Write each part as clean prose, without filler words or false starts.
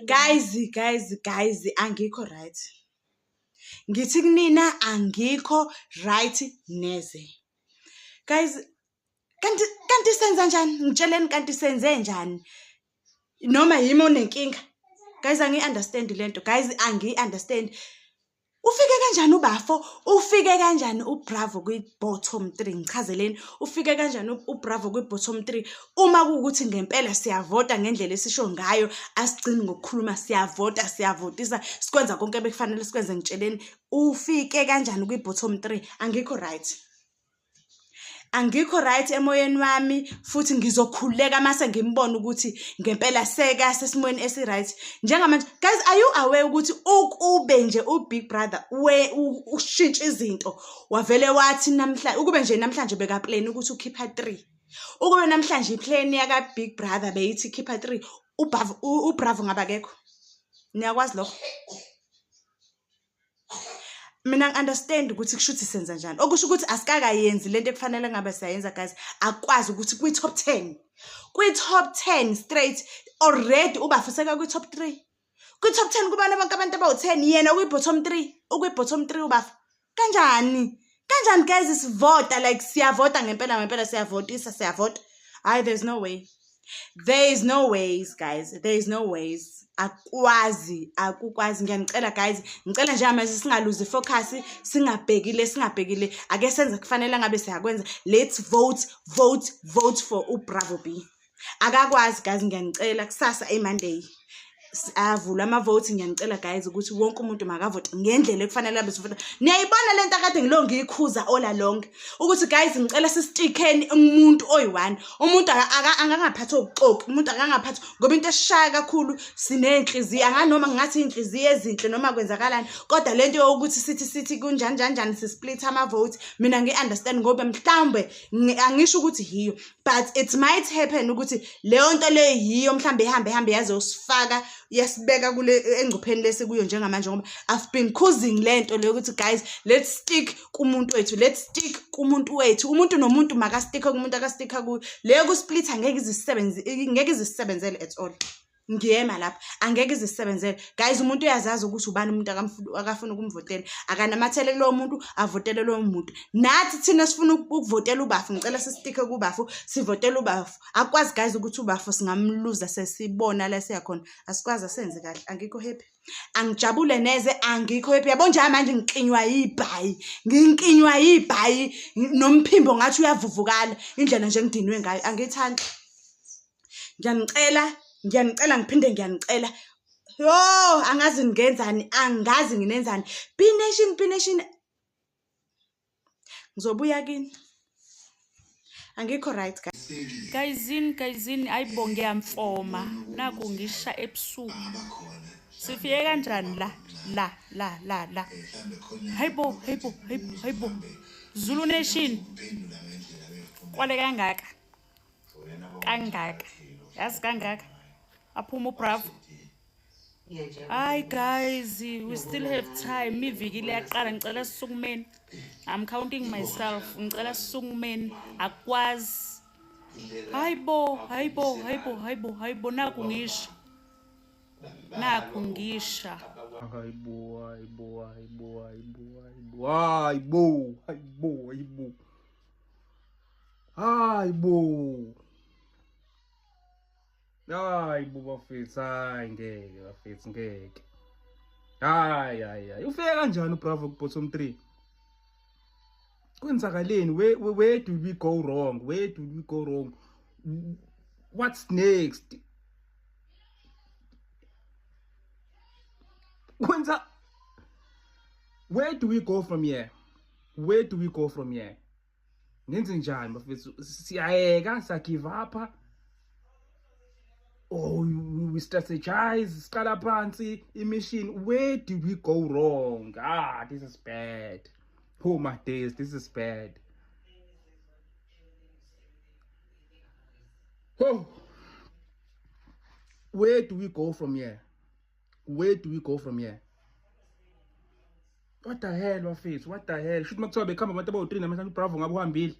Guys, angikho right. Ngithi kunina angikho right neze. Guys, kanti senza njani? Ngitsheleni kanti senze njani? Noma yimi onenkinga. Guys, angi-understand lento. Guys, angi-understand. Ufike kanjani uBafo? Ufike kanjani uBravo kwi-bottom 3? Ngichazeleni. Ufike kanjani uBravo kwi-bottom 3? Uma kuwukuthi ngempela siyavota ngendlela esisho ngayo, asigcini ngokukhuluma, siyavotisa, sikwenza konke ebekufanele sikwenze. Ngitsheleni, ufike kanjani kwi-bottom 3? Angikho right emoyeni wami, futhi ngizokhuleka mase ngimbona ukuthi ngempela seka sesimweni esi-right. Njengamanje, guys, are you aware ukuthi ukube nje uBig Brother ushintsha izinto, wavele wathi namhlanje, ukube nje namhlanje beka plan ukuthi ukhipha 3. Ukube namhlanje iplan yaka Big Brother beyithi khipha 3, uBravo ngabakekho. Niyakwazi lokho? Mina ngi-understand ukuthi kushuthi senza njani. Okusho ukuthi asikakayenzi lento ekufanele ngabe siyayenza, guys. Akwazi ukuthi kwi-top 10. Kwi-top 10 straight already uBafo seka kwi-top 3. Kwi-top 10 kuba nabantu abawu-10, yena ukwi-bottom 3. Ukwi-bottom 3 uBafo. Kanjani guys, sivota like siyavota ngempela siyavota. There's no way. There is no ways, guys. There is no ways. Akukwazi. Ngiyanicela guys, ngicela nje manje singaluzi focus, singabhekile. Ake senze kufanele ngabe siyakwenza. Let's vote for uBravo B. Akakwazi guys, ngiyanicela kusasa eMonday avula ama-vote. Ngiyanicela guys ukuthi wonke umuntu makavote ngendlela ekufanele abe sivota. Niyayibona lento akade ngiyikhuza all along ukuthi guys, ngicela sistikeni umuntu oyi-1. Umuntu angangaphathi obuxoki, umuntu angangaphathi ngoba into esishaya kakhulu sinenhliziyo, anganoma ngathi inhliziyo ezinhle noma kwenzakalani, kodwa lento yokuthi sithi kunjani si-split ama-vote, mina ngi-understand ngoba mhlawumbe angisho ukuthi hiyo, but it might happen ukuthi leyo nto leyo hiyo mhlawumbe ihambe yaze usifaka yasibeka kule engcupheni lesikuyo njengamanje, ngoba I've been causing lento leyo ukuthi guys, let's stick kumuntu wethu, umuntu nomuntu makasticka kumuntu akasticka ku leyo kusplitha. Ngeke izisebenzele at all. Ngiyema lapha, angeke izisebenzele guys. Umuntu uyazazi ukuthi ubani umuntu akafuna ukumvotela, akanamathele lo muntu avotele lo muntu. Nathi thina sifuna ukuvotela uBafo, ngicela sisticke kuBafo, sivotela uBafo. Akwazi guys ukuthi uBafo singamluza sesibona la siyakhona. Asikwazi asenze kahle. Angikho happy, angijabule neze, angikho happy. Yabo nje manje ngiqinywa yibhayi, nomphimbo ngathi uyavuvukala indlela nje ngidinwe ngayo. Angithandi. Ngiyanicela ngiphinde ngiyanicela. Angazi nginenzani. B Nation. Ngizobuya kini. Angikho right guys. Guysini ayibonge yamfoma. Naku ngisha ebusuku. Sifike kanjani la. Hayibo. Zulu Nation. Kwale kangaka. Yazi kangaka. Aphuma uBravo. Hi guys, we still have time. Iviki liyaqala, ngicela sisukumeni. I'm counting myself. Ngicela sisukumeni. Akwazi. Hayibo. Naku ngisha. Hayibo. Bafethu, ngeke. Ufike kanjani uBravo ku-bottom 3? Kwenzakaleni? Where do we go wrong? What's next? Where do we go from here? Nenze njani bafethu? Siyayeka, siyagive up. We strategize, siqala phansi mission. Where do we go wrong? This is bad. Oh my days, this is bad. Where do we go from here? What the hell, bafethu? What the hell? Should makuthiwa bekhamba abantu abawu-3 namhlanje uBravo ngabe uhambile.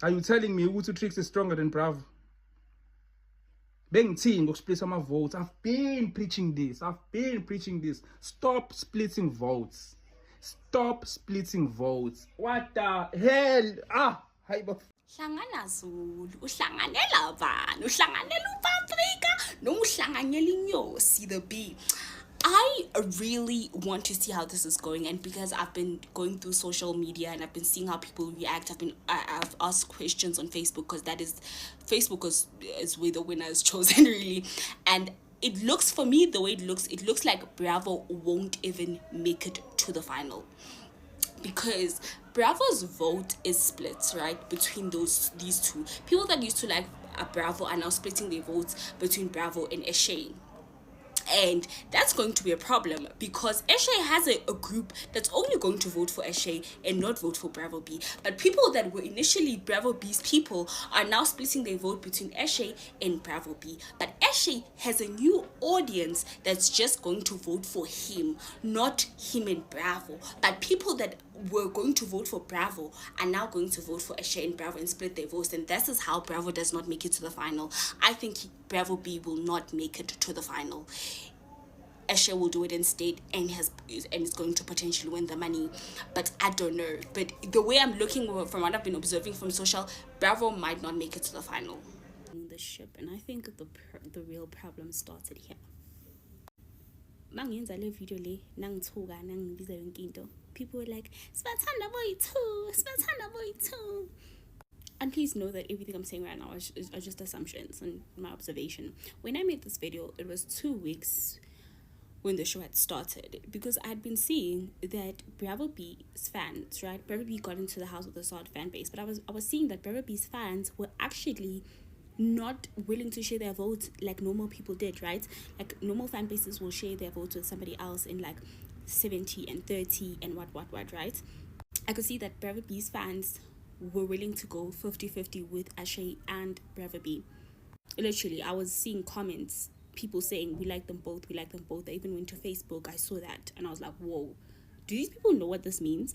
Are you telling me ukuthi Trix is stronger than Bravo? Bengithini ngokusplit ama votes. I've been preaching this. Stop splitting votes. Stop splitting votes. What the hell? Hayibo. Hlangana Zulu, uhlanganela bani? Uhlanganela uPatrika, noma uhlanganyela inyosi the bee. I really want to see how this is going, and because I've been going through social media and I've been seeing how people react, I've asked questions on Facebook, because Facebook is where the winner is chosen really, and it looks, for me, the way it looks like Bravo won't even make it to the final, because Bravo's vote is split, right, between these two. People that used to like Bravo are now splitting their votes between Bravo and Eshe. And that's going to be a problem, because Eshe has a group that's only going to vote for Eshe and not vote for Bravo B. But people that were initially Bravo B's people are now splitting their vote between Eshe and Bravo B. But Eshe has a new audience that's just going to vote for him, not him and Bravo. But people that were going to vote for Bravo are now going to vote for Eshe and Bravo and split their votes. And this is how Bravo does not make it to the final. I think Bravo B will not make it to the final. Eshe will do it instead, and is going to potentially win the money, but I don't know. But the way I'm looking, from what I've been observing from social, Bravo might not make it to the final. The ship, and I think the real problem started here. Mangenza le video le nangithuka nangibiza yonke into, people were like, "Sibathanda boy too." And please know that everything I'm saying right now are just assumptions and my observation. When I made this video, it was 2 weeks when the show had started, because I had been seeing that Bravo B's fans, right? Bravo B got into the House of the Sword fan base, but I was seeing that Bravo B's fans were actually not willing to share their votes like normal people did, right? Like normal fan bases will share their votes with somebody else in like 70 and 30 and what, right? I could see that Bravo B's fans were willing to go 50-50 with Eshe and Bravo B. Literally, I was seeing comments, people saying we like them both. I even went to Facebook, I saw that, and I was like, whoa, do these people know what this means?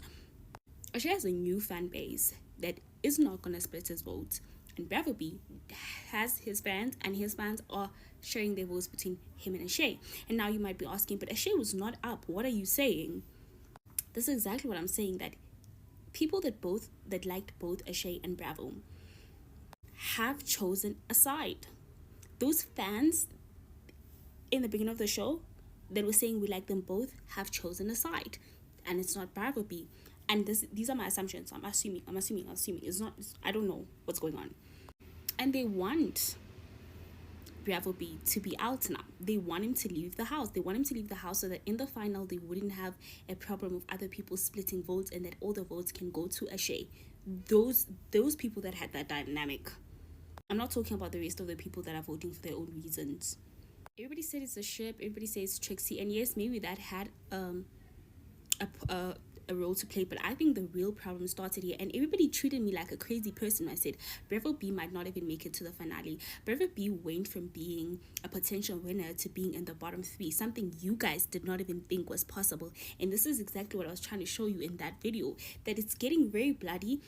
Eshe has a new fan base that is not gonna split his votes, and Bravo B has his fans, and his fans are sharing their votes between him and Eshe. And now you might be asking, but Eshe was not up, what are you saying? This is exactly what I'm saying, that people that liked both Eshe and Bravo have chosen a side. Those fans in the beginning of the show that were saying we like them both have chosen a side, and it's not Bravo B. And these are my assumptions. I'm assuming. It's not. I don't know what's going on. And they want Bravo B to be out now. They want him to leave the house. So that in the final they wouldn't have a problem of other people splitting votes, and that all the votes can go to Eshe. Those people that had that dynamic. I'm not talking about the rest of the people that are voting for their own reasons. Everybody said it's a ship. Everybody says Trixie, and yes, maybe that had a role to play, but I think the real problem started here, and everybody treated me like a crazy person when I said Bravo B might not even make it to the finale. Bravo B went from being a potential winner to being in the bottom 3, something you guys did not even think was possible. And this is exactly what I was trying to show you in that video, that it's getting very bloody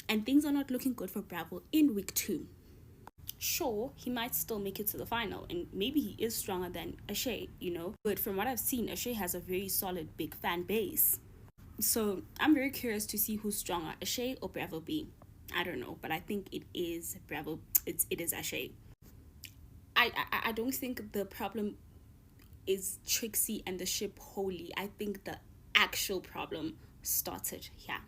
and things are not looking good for Bravo in week 2. Sure, he might still make it to the final, and maybe he is stronger than Eshe, but from what I've seen, Eshe has a very solid big fan base. So I'm very curious to see who's stronger, Eshe or Bravo B. I don't know, but I think it is Bravo. It is Eshe. I don't think the problem is Trixie and the ship wholly. I think the actual problem started here.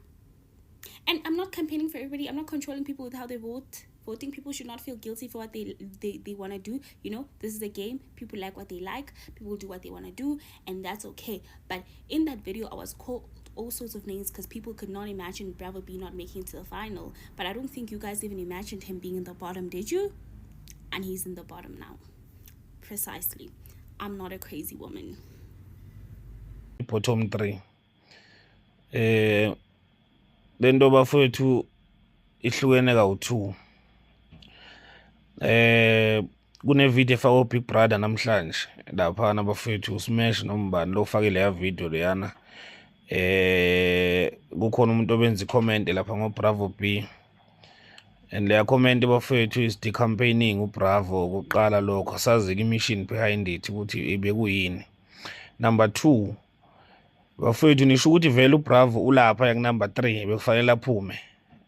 And I'm not campaigning for everybody. I'm not controlling people with how they vote. Voting people should not feel guilty for what they want to do. This is a game. People like what they like. People do what they want to do, and that's okay. But in that video, I was called all sorts of names because people could not imagine Bravo B not making it to the final. But I don't think you guys even imagined him being in the bottom, did you? And he's in the bottom now. Precisely. I'm not a crazy woman. Bottom 3. Lento bafowethu ihlukene kawu2. Kune video efaka Big Brother namhlanje lapha nabafowethu Smash nombani lo fakile ya video leyana. Kukhona umuntu obenza comment lapha ngo Bravo B. and leya comment bafethu is decampaigning uBravo ukuqala lokho sazi imission behind it ukuthi ibekuyini. Number 2, bafethu nisho ukuthi vele uBravo ulapha yak number 3 bekufanele aphume.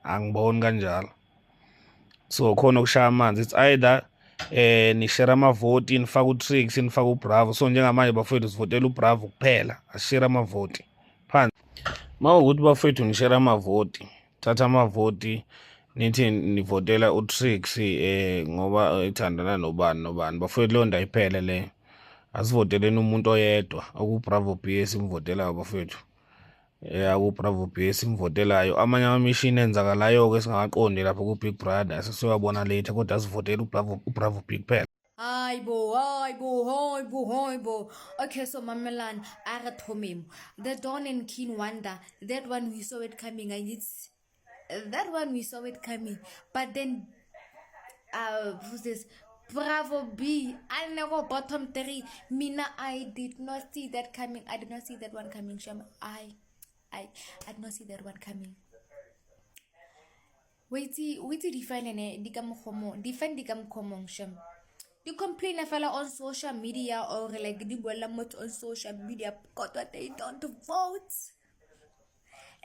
Angiboni kanjalo. So khona ukushaya amanzi, it's either nishare amavoti nifaka uTrix nifaka uBravo. So njengamanje bafethu sivotela uBravo kuphela, ashare amavoti phansi. Mawukuthi bafethu nishare amavoti, thatha amavoti nithi nivotela uTrix ngoba ethandana nobani bafethu leyo nto ayiphele le. Asivoteleni umuntu oyedwa akuBravo B simvotelayo bafethu. AkuBravo B simvotelayo. Amanye amamishini enzakalayo-ke singaqondi lapho ku-Big Brother sesiyabona later kodwa asivotela uBravo B kuphela. Hi bo. Okay, so Mamelan, Aratomim, the Dawn and King Wonder, that one we saw it coming, and it's that one we saw it coming. But then, who's this? Bravo B, I never bottom 3. Mina, I did not see that coming. I did not see that one coming, Sham. I did not see that one coming. Wait, define dikam komong Sham. You complain a fella on social media or like the on social media because they don't vote.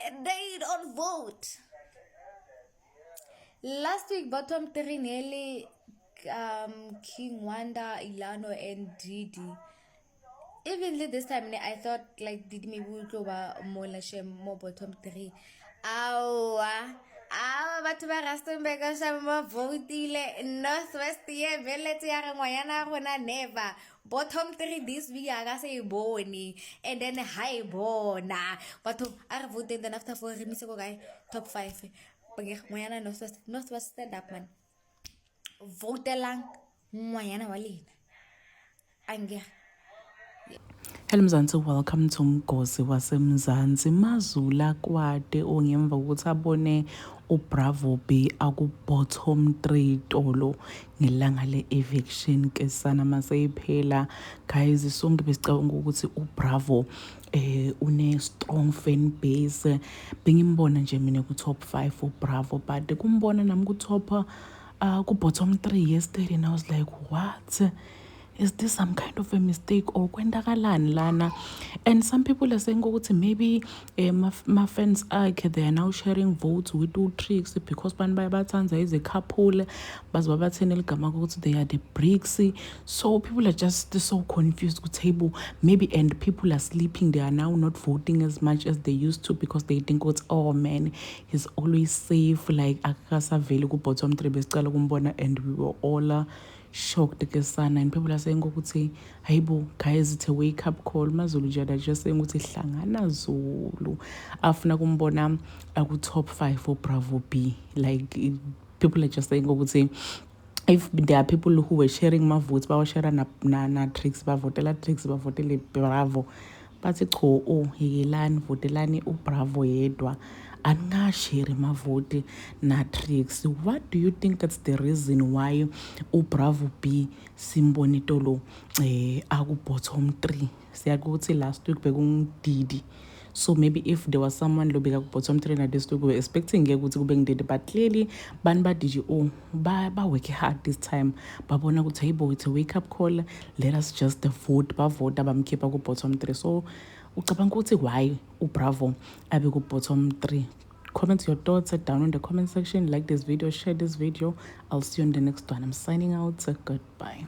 And they don't vote. Last week, bottom 3 nearly King Wanda, Ilano, and Didi. Even this time, I thought like Didi maybe would go more bottom 3. Batho ba Rustenburg ba votile Northwest ye beletse ya re ngwanyana gona never bottom 3 this week aga se bone and then high bona batho are voted then after for remise go guy top 5 ngwanyana Northwest stand up man votelang ngwanyana wa lena ange. Hello Mzansi, welcome to Mgosi waseMzansi. Mazula kwade ongemva ukuthi abone uBravo B aku-bottom 3 tolo ngelanga le-eviction kesana maseyiphela. Guys, sonke besicabanga ukuthi uBravo une-strong fan base. Bengimbona nje mina ku-top 5 uBravo, but kumbona nami ku-top ku-bottom 3 yesterday and I was like, what? Is this some kind of a mistake or kwendakalani lana? And some people are saying ukuthi maybe my fans they are now sharing votes with uTrix because Banbayabatanza is a couple bazibabathene ligama ukuthi they are the bricks. So people are just so confused with table maybe, and people are sleeping. They are now not voting as much as they used to because they think it's, oh man, he's always safe, like akasaveli ku bottom 3 besicala kumbona, and we were all shocked kesana, and people are saying ukuthi hayibo guys, it's a wake up call. Mazulu Jada just saying ukuthi hlangana Zulu afuna kumbona aku top 5 for Bravo B. Like people are just saying ukuthi if there are people who were sharing my votes, ba share na Trix, ba votela Trix, ba votele Bravo, bathi cho yelani votelani uBravo yedwa angashare amavoti na Trix. What do you think that's the reason why uBravo B simboni tolo aku bottom 3? Siyakuthi last week bekungididi. So maybe if there was someone lo beka ku bottom 3 na this week, we were expecting ukuthi kube ngididi, but clearly bani ba DJ ba work hard this time. Babona ukuthi hayibo, it's a wake up call, let us just vote, ba vote bamkhipha ku bottom 3. So ucabanga ukuthi why uBravo abe ku bottom 3? Comment your thoughts down in the comment section. Like this video, share this video. I'll see you in the next one. I'm signing out. Goodbye.